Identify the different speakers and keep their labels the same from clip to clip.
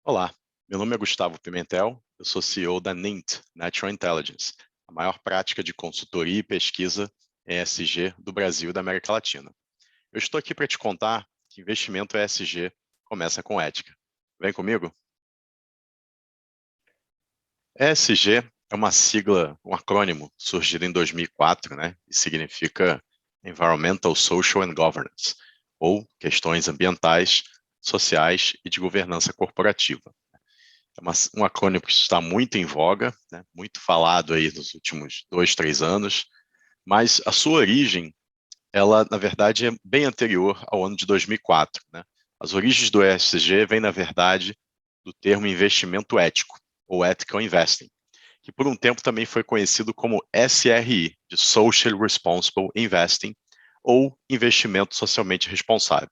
Speaker 1: Olá, meu nome é Gustavo Pimentel, eu sou CEO da NINT, Natural Intelligence, a maior prática de consultoria e pesquisa ESG do Brasil e da América Latina. Eu estou aqui para te contar que investimento ESG começa com ética. Vem comigo? ESG é uma sigla, um acrônimo surgido em 2004, e significa Environmental, Social and Governance, ou questões ambientais, sociais e de governança corporativa. Um acrônimo que está muito em voga, muito falado aí nos últimos 2, 3 anos, mas a sua origem, ela, na verdade, é bem anterior ao ano de 2004. As origens do ESG vêm, na verdade, do termo investimento ético, ou Ethical Investing, que por um tempo também foi conhecido como SRI, de Social Responsible Investing, ou investimento socialmente responsável.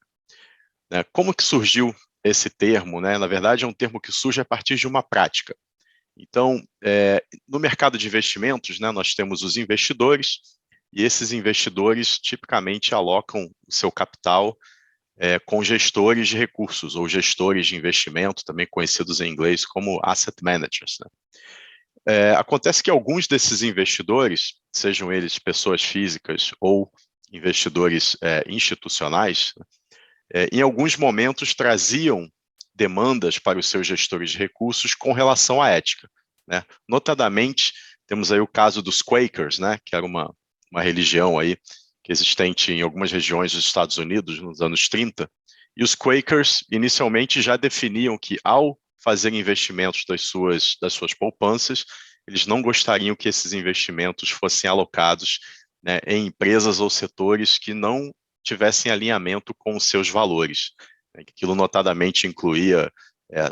Speaker 1: Como que surgiu esse termo? Na verdade, é um termo que surge a partir de uma prática. Então, no mercado de investimentos, nós temos os investidores, e esses investidores tipicamente alocam o seu capital com gestores de recursos, ou gestores de investimento, também conhecidos em inglês como asset managers. Acontece que alguns desses investidores, sejam eles pessoas físicas ou investidores institucionais, em alguns momentos traziam demandas para os seus gestores de recursos com relação à ética. Notadamente, temos aí o caso dos Quakers, que era uma religião aí que existente em algumas regiões dos Estados Unidos nos anos 30, e os Quakers inicialmente já definiam que ao fazer investimentos das suas poupanças, eles não gostariam que esses investimentos fossem alocados em empresas ou setores que não tivessem alinhamento com os seus valores. Aquilo notadamente incluía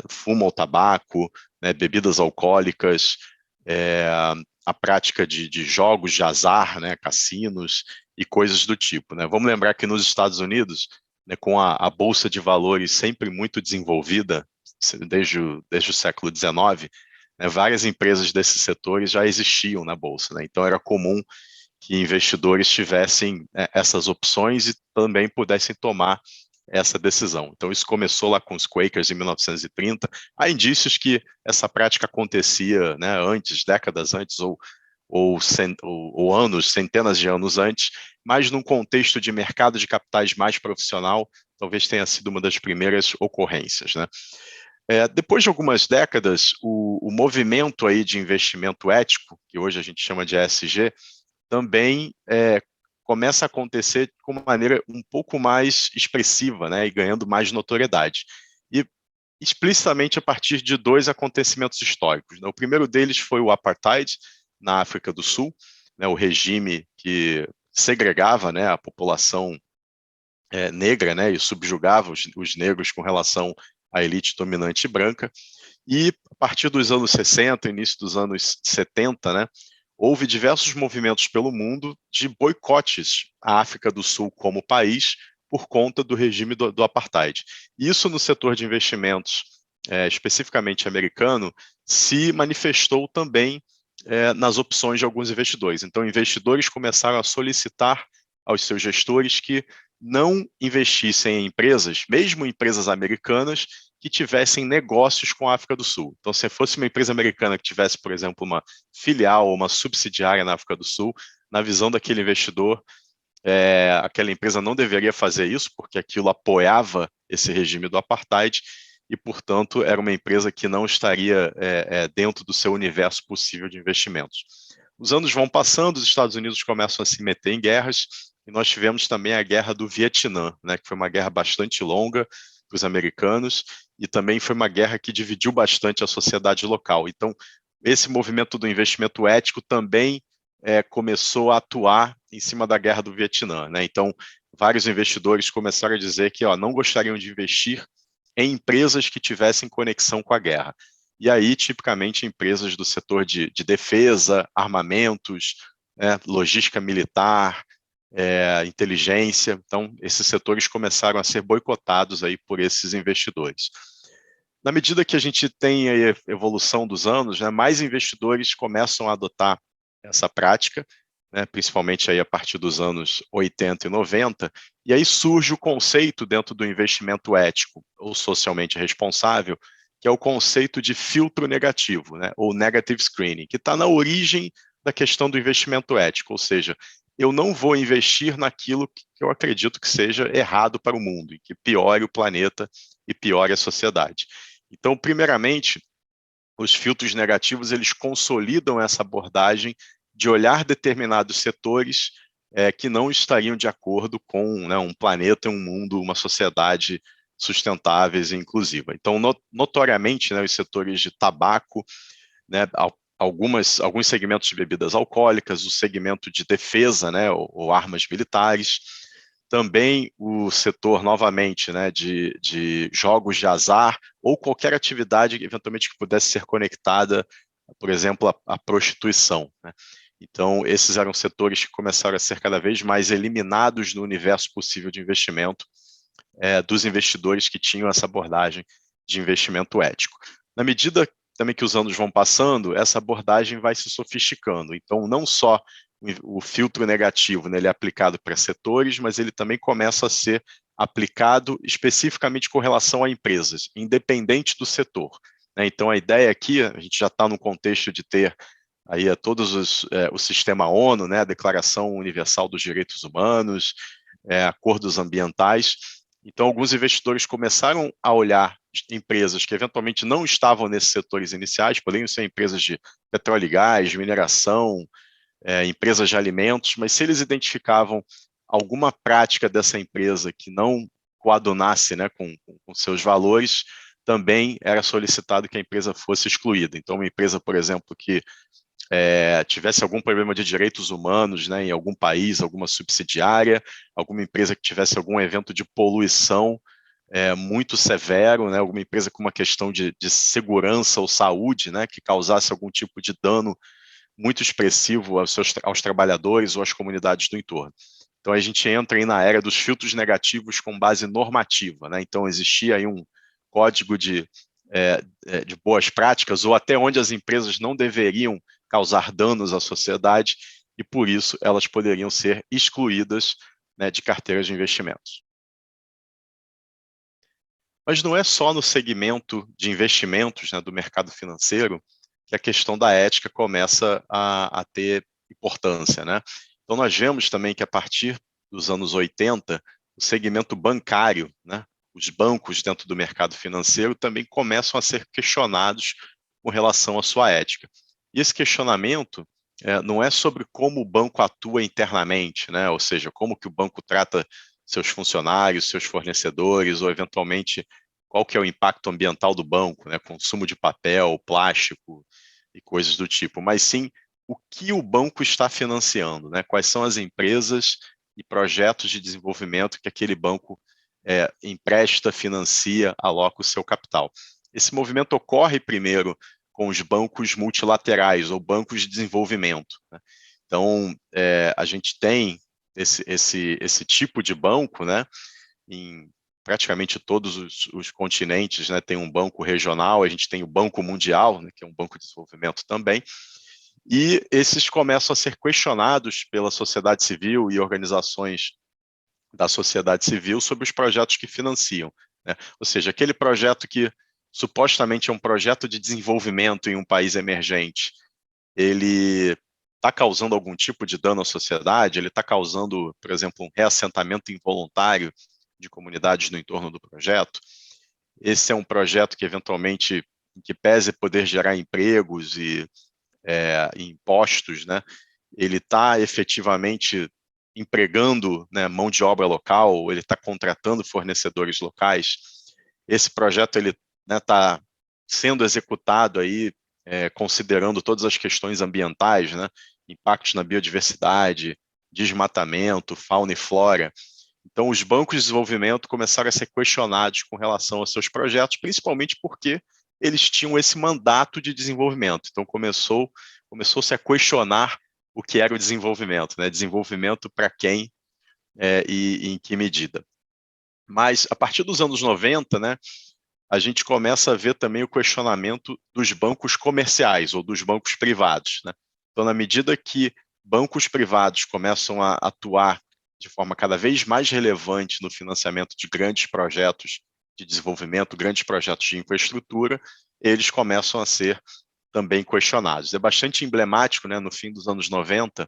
Speaker 1: fumo ou tabaco, bebidas alcoólicas, a prática de jogos de azar, cassinos e coisas do tipo. Vamos lembrar que nos Estados Unidos, com a Bolsa de Valores sempre muito desenvolvida, desde o século XIX, várias empresas desses setores já existiam na Bolsa. Então era comum que investidores tivessem essas opções e também pudessem tomar essa decisão. Então, isso começou lá com os Quakers em 1930. Há indícios que essa prática acontecia antes, décadas antes, ou anos, centenas de anos antes, mas num contexto de mercado de capitais mais profissional, talvez tenha sido uma das primeiras ocorrências. Depois de algumas décadas, o movimento aí de investimento ético, que hoje a gente chama de ESG, também começa a acontecer de uma maneira um pouco mais expressiva, e ganhando mais notoriedade. E explicitamente a partir de dois acontecimentos históricos. O primeiro deles foi o Apartheid, na África do Sul, o regime que segregava a população negra, e subjugava os negros com relação à elite dominante branca. E a partir dos anos 60, início dos anos 70, houve diversos movimentos pelo mundo de boicotes à África do Sul como país por conta do regime do apartheid. Isso no setor de investimentos, especificamente americano, se manifestou também nas opções de alguns investidores. Então, investidores começaram a solicitar aos seus gestores que não investissem em empresas, mesmo empresas americanas, que tivessem negócios com a África do Sul. Então, se fosse uma empresa americana que tivesse, por exemplo, uma filial ou uma subsidiária na África do Sul, na visão daquele investidor, aquela empresa não deveria fazer isso, porque aquilo apoiava esse regime do apartheid e, portanto, era uma empresa que não estaria dentro do seu universo possível de investimentos. Os anos vão passando, os Estados Unidos começam a se meter em guerras, e nós tivemos também a Guerra do Vietnã, que foi uma guerra bastante longa para os americanos, e também foi uma guerra que dividiu bastante a sociedade local. Então, esse movimento do investimento ético também começou a atuar em cima da Guerra do Vietnã. Então, vários investidores começaram a dizer que não gostariam de investir em empresas que tivessem conexão com a guerra. E aí, tipicamente, empresas do setor de defesa, armamentos, logística militar, inteligência. Então, esses setores começaram a ser boicotados aí por esses investidores. Na medida que a gente tem a evolução dos anos, mais investidores começam a adotar essa prática, principalmente aí a partir dos anos 80 e 90, e aí surge o conceito dentro do investimento ético ou socialmente responsável, que é o conceito de filtro negativo, né, ou negative screening, que está na origem da questão do investimento ético, ou seja, eu não vou investir naquilo que eu acredito que seja errado para o mundo, e que piore o planeta e piore a sociedade. Então, primeiramente, os filtros negativos, eles consolidam essa abordagem de olhar determinados setores que não estariam de acordo com, né, um planeta, um mundo, uma sociedade sustentáveis e inclusiva. Então, notoriamente, né, os setores de tabaco, né, alguns segmentos de bebidas alcoólicas, o segmento de defesa, né, ou armas militares, também o setor, novamente, né, de jogos de azar ou qualquer atividade, eventualmente, que pudesse ser conectada, por exemplo, à prostituição, né? Então, esses eram setores que começaram a ser cada vez mais eliminados no universo possível de investimento dos investidores que tinham essa abordagem de investimento ético. Na medida também que os anos vão passando, essa abordagem vai se sofisticando. Então, não só o filtro negativo, né, ele é aplicado para setores, mas ele também começa a ser aplicado especificamente com relação a empresas, independente do setor, né? Então, a ideia aqui, a gente já está no contexto de ter aí o sistema ONU, né, a Declaração Universal dos Direitos Humanos, acordos ambientais. Então, alguns investidores começaram a olhar empresas que eventualmente não estavam nesses setores iniciais, poderiam ser empresas de petróleo e gás, mineração, empresas de alimentos, mas se eles identificavam alguma prática dessa empresa que não coadunasse, né, com seus valores, também era solicitado que a empresa fosse excluída. Então, uma empresa, por exemplo, que tivesse algum problema de direitos humanos, né, em algum país, alguma subsidiária, alguma empresa que tivesse algum evento de poluição muito severo, né, alguma empresa com uma questão de segurança ou saúde, né, que causasse algum tipo de dano muito expressivo aos trabalhadores ou às comunidades do entorno. Então, a gente entra aí na era dos filtros negativos com base normativa, né? Então, existia aí um código de boas práticas, ou até onde as empresas não deveriam causar danos à sociedade, e por isso elas poderiam ser excluídas, né, de carteiras de investimentos. Mas não é só no segmento de investimentos, né, do mercado financeiro que a questão da ética começa a ter importância, né? Então, nós vemos também que, a partir dos anos 80, o segmento bancário, né, os bancos dentro do mercado financeiro também começam a ser questionados com relação à sua ética. E esse questionamento não é sobre como o banco atua internamente, né? Ou seja, como que o banco trata seus funcionários, seus fornecedores, ou eventualmente qual que é o impacto ambiental do banco, né? Consumo de papel, plástico e coisas do tipo, mas sim o que o banco está financiando, né? Quais são as empresas e projetos de desenvolvimento que aquele banco empresta, financia, aloca o seu capital. Esse movimento ocorre primeiro com os bancos multilaterais ou bancos de desenvolvimento, né? Então, a gente tem esse tipo de banco, né, em praticamente todos os continentes, né, tem um banco regional, a gente tem o Banco Mundial, né, que é um banco de desenvolvimento também, e esses começam a ser questionados pela sociedade civil e organizações da sociedade civil sobre os projetos que financiam, né? Ou seja, aquele projeto que supostamente é um projeto de desenvolvimento em um país emergente, ele está causando algum tipo de dano à sociedade, ele está causando, por exemplo, um reassentamento involuntário de comunidades no entorno do projeto. Esse é um projeto que, eventualmente, que pese poder gerar empregos e impostos, né, ele está efetivamente empregando, né, mão de obra local, ele está contratando fornecedores locais. Esse projeto ele está sendo executado aí considerando todas as questões ambientais, né, impactos na biodiversidade, desmatamento, fauna e flora. Então, os bancos de desenvolvimento começaram a ser questionados com relação aos seus projetos, principalmente porque eles tinham esse mandato de desenvolvimento. Então, começou-se a questionar o que era o desenvolvimento, né? Desenvolvimento para quem e em que medida. Mas, a partir dos anos 90, né, a gente começa a ver também o questionamento dos bancos comerciais ou dos bancos privados, né? Então, na medida que bancos privados começam a atuar de forma cada vez mais relevante no financiamento de grandes projetos de desenvolvimento, grandes projetos de infraestrutura, eles começam a ser também questionados. É bastante emblemático, né, no fim dos anos 90,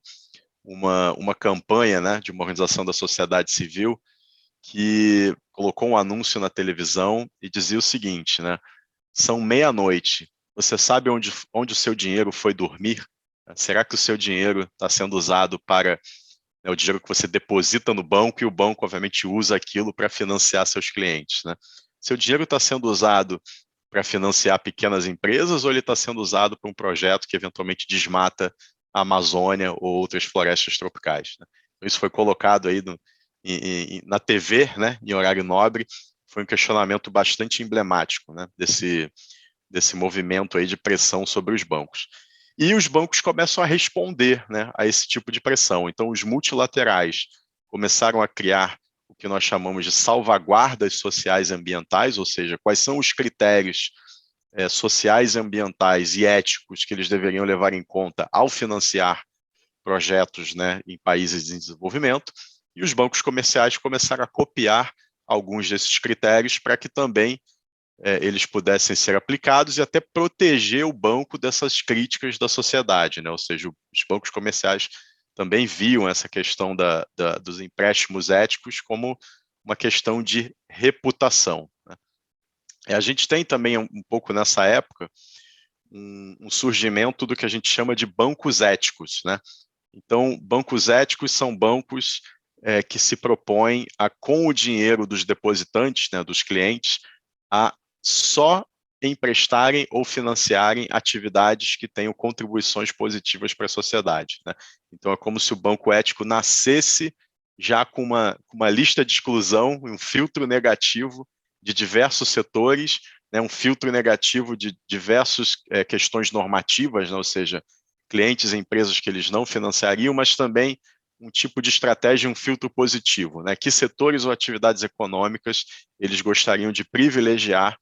Speaker 1: uma campanha, né, de uma organização da sociedade civil que colocou um anúncio na televisão e dizia o seguinte, né, são meia-noite, você sabe onde o seu dinheiro foi dormir? Será que o seu dinheiro está sendo usado para o dinheiro que você deposita no banco e o banco, obviamente, usa aquilo para financiar seus clientes, né? Seu dinheiro está sendo usado para financiar pequenas empresas ou ele está sendo usado para um projeto que eventualmente desmata a Amazônia ou outras florestas tropicais, né? Isso foi colocado aí na TV, né, em horário nobre, foi um questionamento bastante emblemático, né, desse movimento aí de pressão sobre os bancos. E os bancos começam a responder, né, a esse tipo de pressão. Então, os multilaterais começaram a criar o que nós chamamos de salvaguardas sociais e ambientais, ou seja, quais são os critérios sociais, ambientais e éticos que eles deveriam levar em conta ao financiar projetos, né, em países em desenvolvimento, e os bancos comerciais começaram a copiar alguns desses critérios para que também eles pudessem ser aplicados e até proteger o banco dessas críticas da sociedade, né? Ou seja, os bancos comerciais também viam essa questão dos empréstimos éticos como uma questão de reputação, né? A gente tem também um pouco nessa época um surgimento do que a gente chama de bancos éticos, né? Então, bancos éticos são bancos que se propõem a, com o dinheiro dos depositantes, né, dos clientes, a só emprestarem ou financiarem atividades que tenham contribuições positivas para a sociedade, né? Então, é como se o banco ético nascesse já com uma lista de exclusão, um filtro negativo de diversos setores, né, um filtro negativo de diversas questões normativas, né, ou seja, clientes e empresas que eles não financiariam, mas também um tipo de estratégia, um filtro positivo, né? Que setores ou atividades econômicas eles gostariam de privilegiar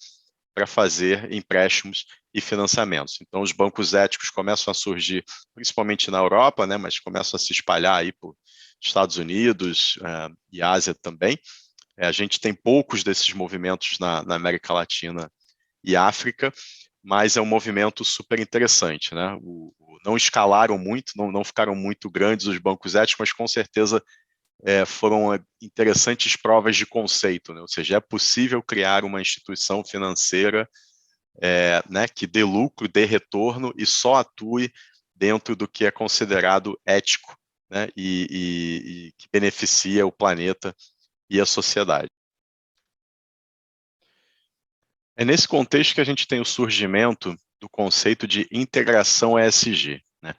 Speaker 1: para fazer empréstimos e financiamentos. Então, os bancos éticos começam a surgir, principalmente na Europa, né? Mas começam a se espalhar aí por Estados Unidos e Ásia também. A gente tem poucos desses movimentos na América Latina e África, mas é um movimento super interessante, né? Não escalaram muito, não ficaram muito grandes os bancos éticos, mas com certeza foram interessantes provas de conceito, né? Ou seja, é possível criar uma instituição financeira né, que dê lucro, dê retorno e só atue dentro do que é considerado ético, né? E que beneficia o planeta e a sociedade. É nesse contexto que a gente tem o surgimento do conceito de integração ESG, né?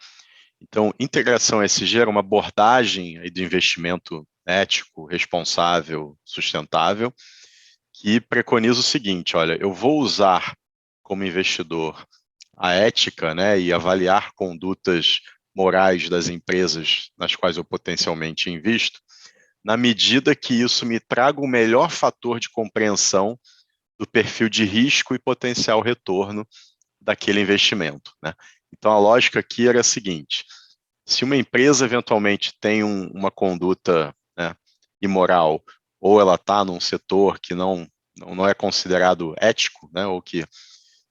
Speaker 1: Então, integração ESG era uma abordagem aí do investimento ético, responsável, sustentável, que preconiza o seguinte: olha, eu vou usar como investidor a ética, né, e avaliar condutas morais das empresas nas quais eu potencialmente invisto, na medida que isso me traga o melhor fator de compreensão do perfil de risco e potencial retorno daquele investimento, né? Então, a lógica aqui era a seguinte: se uma empresa eventualmente tem uma conduta, né, imoral, ou ela está num setor que não é considerado ético, né, ou que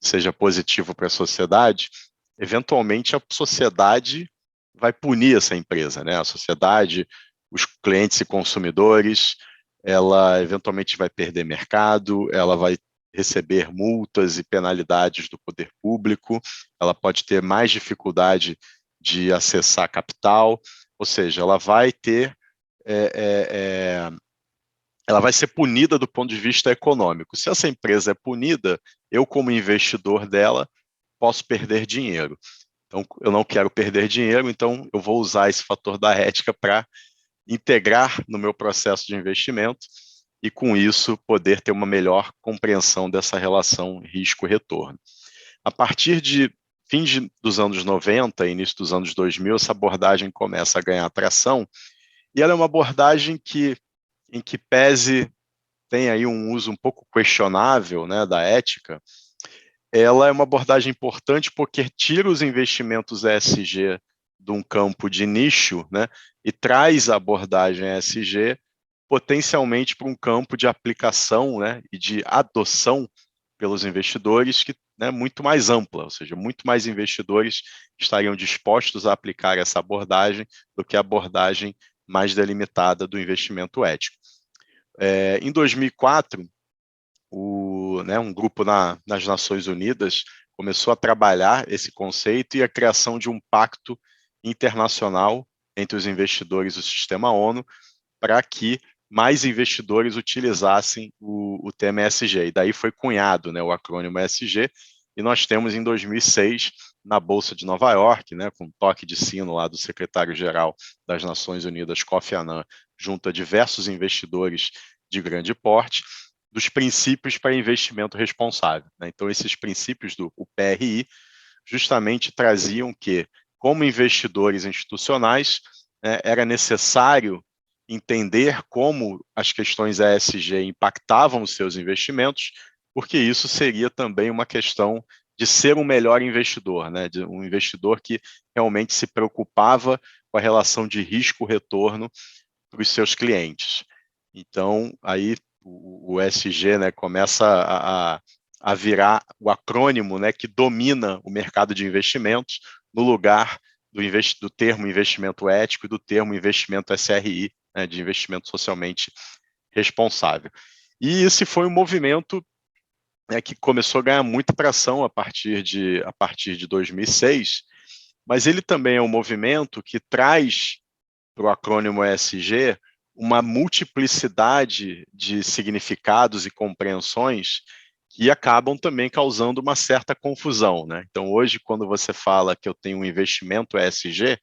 Speaker 1: seja positivo para a sociedade, eventualmente a sociedade vai punir essa empresa, né? A sociedade, os clientes e consumidores, ela eventualmente vai perder mercado, ela vai receber multas e penalidades do poder público, ela pode ter mais dificuldade de acessar capital, ou seja, ela vai ter ela vai ser punida do ponto de vista econômico. Se essa empresa é punida, eu, como investidor dela, posso perder dinheiro. Então, eu não quero perder dinheiro, então eu vou usar esse fator da ética para integrar no meu processo de investimento e, com isso, poder ter uma melhor compreensão dessa relação risco-retorno. A partir de dos anos 90, início dos anos 2000, essa abordagem começa a ganhar atração, e ela é uma abordagem em que pese tem aí um uso um pouco questionável, né, da ética, ela é uma abordagem importante porque tira os investimentos ESG de um campo de nicho, né, e traz a abordagem ESG potencialmente para um campo de aplicação, né, e de adoção pelos investidores que é muito mais ampla, ou seja, muito mais investidores estariam dispostos a aplicar essa abordagem do que a abordagem mais delimitada do investimento ético. Em 2004, um grupo nas Nações Unidas começou a trabalhar esse conceito e a criação de um pacto internacional entre os investidores do sistema ONU para que mais investidores utilizassem o tema ESG. E daí foi cunhado, né, o acrônimo ESG, e nós temos em 2006, na Bolsa de Nova York, né, com toque de sino lá do secretário-geral das Nações Unidas, Kofi Annan, junto a diversos investidores de grande porte, dos princípios para investimento responsável, né? Então, esses princípios do PRI justamente traziam que, como investidores institucionais, era necessário entender como as questões ESG impactavam os seus investimentos, porque isso seria também uma questão de ser um melhor investidor, né? De um investidor que realmente se preocupava com a relação de risco-retorno para os seus clientes. Então, aí o ESG, né, começa a virar o acrônimo, né, que domina o mercado de investimentos no lugar do termo investimento ético e do termo investimento SRI, né, de investimento socialmente responsável. E esse foi um movimento, né, que começou a ganhar muita tração a partir de 2006, mas ele também é um movimento que traz para o acrônimo ESG uma multiplicidade de significados e compreensões que acabam também causando uma certa confusão, né? Então, hoje, quando você fala que eu tenho um investimento ESG,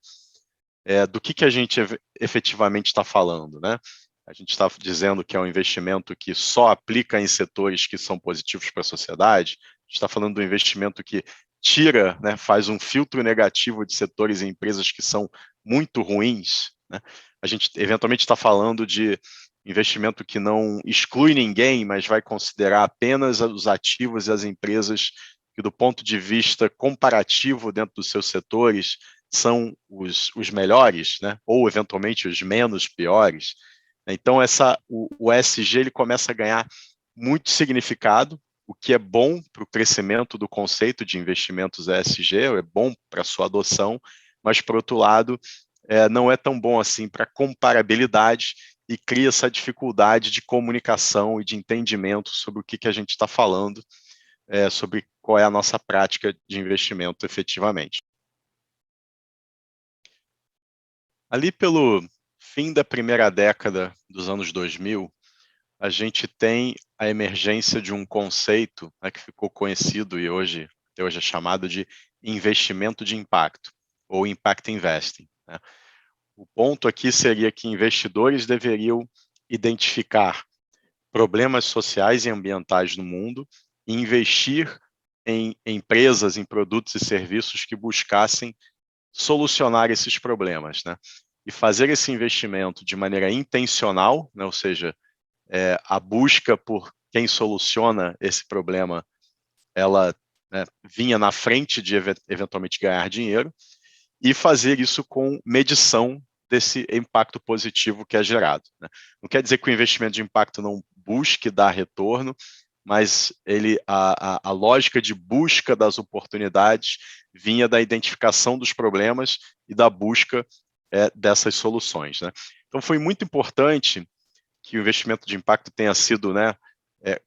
Speaker 1: do que a gente efetivamente está falando, né? A gente está dizendo que é um investimento que só aplica em setores que são positivos para a sociedade, a gente está falando do investimento que tira, né, faz um filtro negativo de setores e empresas que são muito ruins, né? A gente eventualmente está falando de investimento que não exclui ninguém, mas vai considerar apenas os ativos e as empresas que, do ponto de vista comparativo dentro dos seus setores, são os melhores, né? Ou eventualmente os menos piores. Então, o ESG ele começa a ganhar muito significado, o que é bom para o crescimento do conceito de investimentos ESG, é bom para a sua adoção, mas, por outro lado, não é tão bom assim para comparabilidade e cria essa dificuldade de comunicação e de entendimento sobre o que a gente está falando, sobre qual é a nossa prática de investimento efetivamente. Ali pelo fim da primeira década dos anos 2000, a gente tem a emergência de um conceito, né, que ficou conhecido e até hoje é chamado de investimento de impacto, ou impact investing, né? O ponto aqui seria que investidores deveriam identificar problemas sociais e ambientais no mundo e investir em empresas, em produtos e serviços que buscassem solucionar esses problemas, né? E fazer esse investimento de maneira intencional, né? Ou seja, a busca por quem soluciona esse problema, ela, né, vinha na frente de eventualmente ganhar dinheiro, e fazer isso com medição desse impacto positivo que é gerado, né? Não quer dizer que o investimento de impacto não busque dar retorno, mas a lógica de busca das oportunidades vinha da identificação dos problemas e da busca dessas soluções, né? Então, foi muito importante que o investimento de impacto tenha sido, né,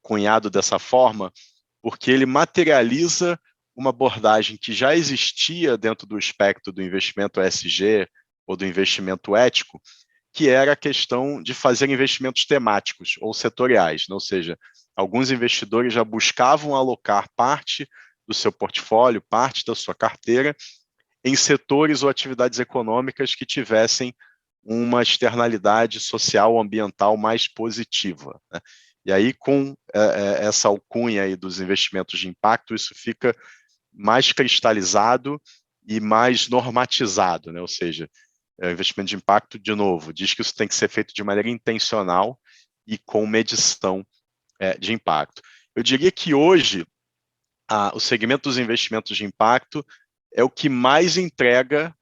Speaker 1: cunhado dessa forma, porque ele materializa uma abordagem que já existia dentro do espectro do investimento ESG ou do investimento ético, que era a questão de fazer investimentos temáticos ou setoriais, né? Ou seja, alguns investidores já buscavam alocar parte do seu portfólio, parte da sua carteira, em setores ou atividades econômicas que tivessem uma externalidade social ou ambiental mais positiva, né? E aí, com essa alcunha aí dos investimentos de impacto, isso fica mais cristalizado e mais normatizado, né? Ou seja, o investimento de impacto, de novo, diz que isso tem que ser feito de maneira intencional e com medição de impacto. Eu diria que hoje, o segmento dos investimentos de impacto é o que mais entrega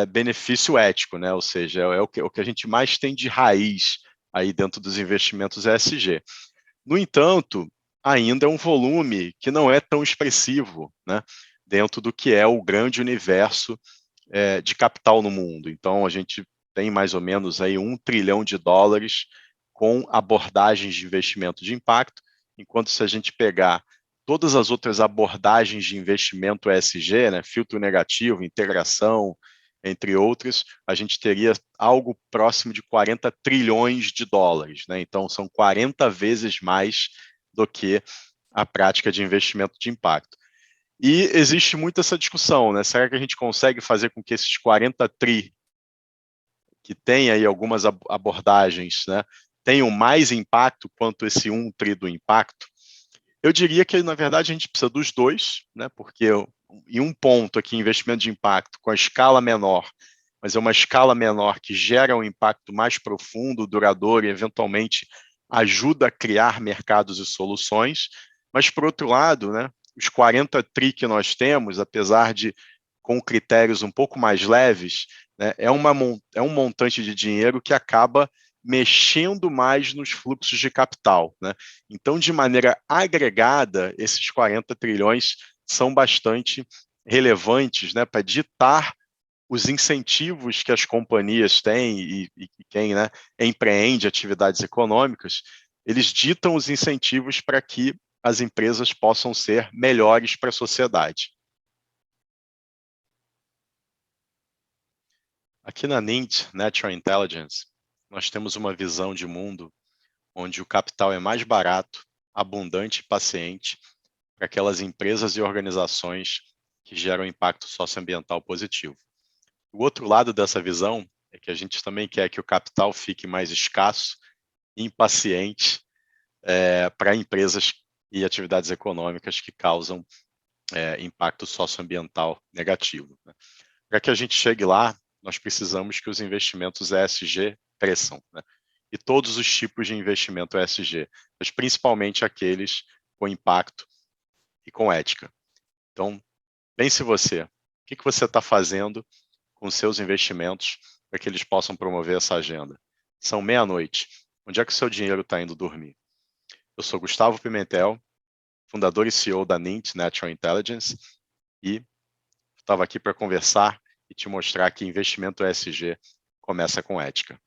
Speaker 1: benefício ético, né? Ou seja, o que a gente mais tem de raiz aí dentro dos investimentos ESG. No entanto, ainda é um volume que não é tão expressivo, né, dentro do que é o grande universo de capital no mundo. Então, a gente tem mais ou menos aí $1 trilhão com abordagens de investimento de impacto, enquanto se a gente pegar todas as outras abordagens de investimento ESG, né, filtro negativo, integração, entre outras, a gente teria algo próximo de $40 trilhões, né? Então, são 40 vezes mais do que a prática de investimento de impacto. E existe muito essa discussão, né? Será que a gente consegue fazer com que esses 40 tri, que tem aí algumas abordagens, né, tenham mais impacto quanto esse 1 tri do impacto? Eu diria que, na verdade, a gente precisa dos dois, né? Porque em um ponto aqui, investimento de impacto com a escala menor, mas é uma escala menor que gera um impacto mais profundo, duradouro e, eventualmente, ajuda a criar mercados e soluções. Mas, por outro lado, né, os 40 tri que nós temos, apesar de com critérios um pouco mais leves, né, é um montante de dinheiro que acaba mexendo mais nos fluxos de capital, né? Então, de maneira agregada, esses 40 trilhões são bastante relevantes, né, para ditar os incentivos que as companhias têm e quem, né, empreende atividades econômicas, eles ditam os incentivos para que as empresas possam ser melhores para a sociedade. Aqui na NINT, Natural Intelligence, nós temos uma visão de mundo onde o capital é mais barato, abundante e paciente para aquelas empresas e organizações que geram impacto socioambiental positivo. O outro lado dessa visão é que a gente também quer que o capital fique mais escasso e impaciente para empresas e atividades econômicas que causam impacto socioambiental negativo, né? Para que a gente chegue lá, nós precisamos que os investimentos ESG cresçam, né? E todos os tipos de investimento ESG, mas principalmente aqueles com impacto e com ética. Então, pense você, o que você está fazendo com seus investimentos para que eles possam promover essa agenda? São meia-noite. Onde é que o seu dinheiro está indo dormir? Eu sou Gustavo Pimentel, fundador e CEO da NINT Natural Intelligence, e estava aqui para conversar e te mostrar que investimento ESG começa com ética.